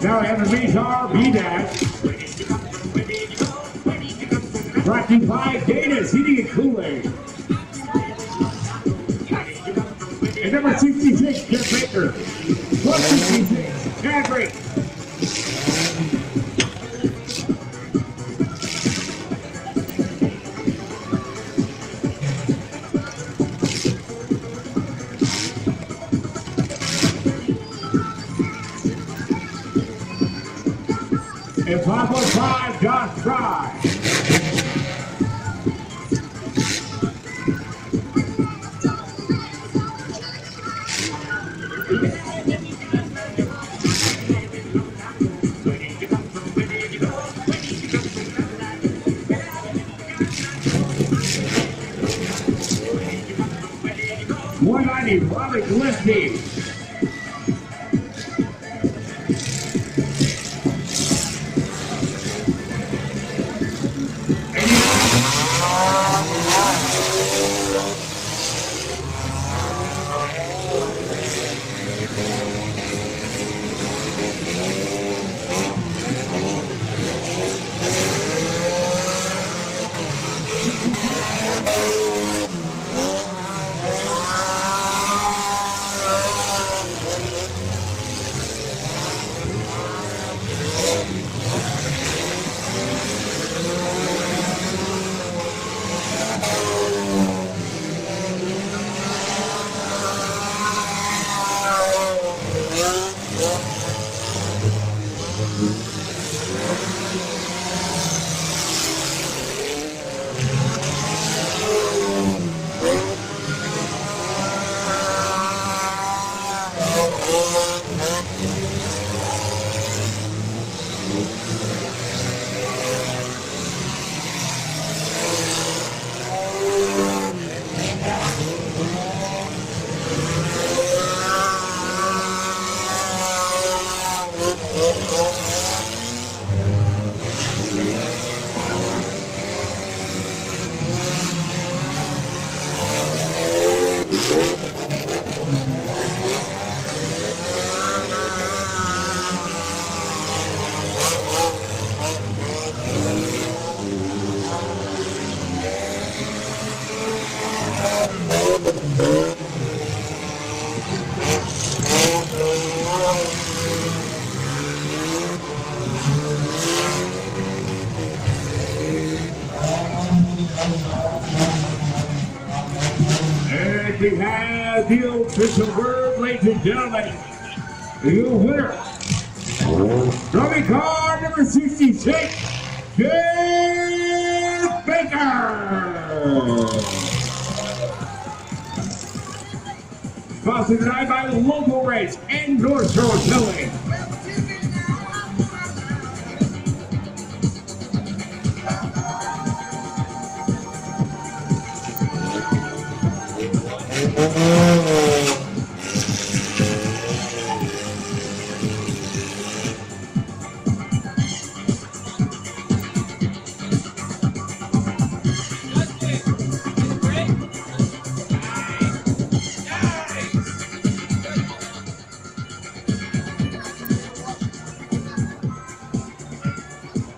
Now we have the Mazar B-Dash. Brought to you by Data's Heating and Cooling. And number 66, Jeff Baker. Plus 66, Chad Drake. And 515, Josh Fry. Robert Gillespie. And we have the official word, ladies and gentlemen. The winner, drumming card number 66, Jeff Baker. Sponsored tonight by the local race and North Shore Towing.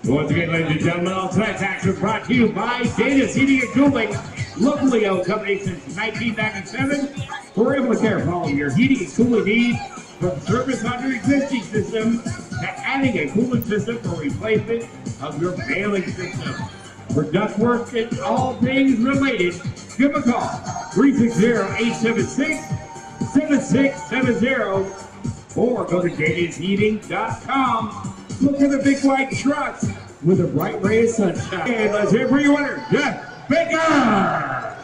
Once again, ladies and gentlemen, all tonight's action brought to you by Data's Heating and Cooling, locally owned company since 1997. We're able to care for all of your heating and cooling needs, from service on your existing system to adding a cooling system for replacement of your failing system. For ductwork and all things related, give a call, 360-876-7670, or go to datasheating.com. Look at the big white trucks with a bright ray of sunshine. And let's hear for your winner, Jeff Baker!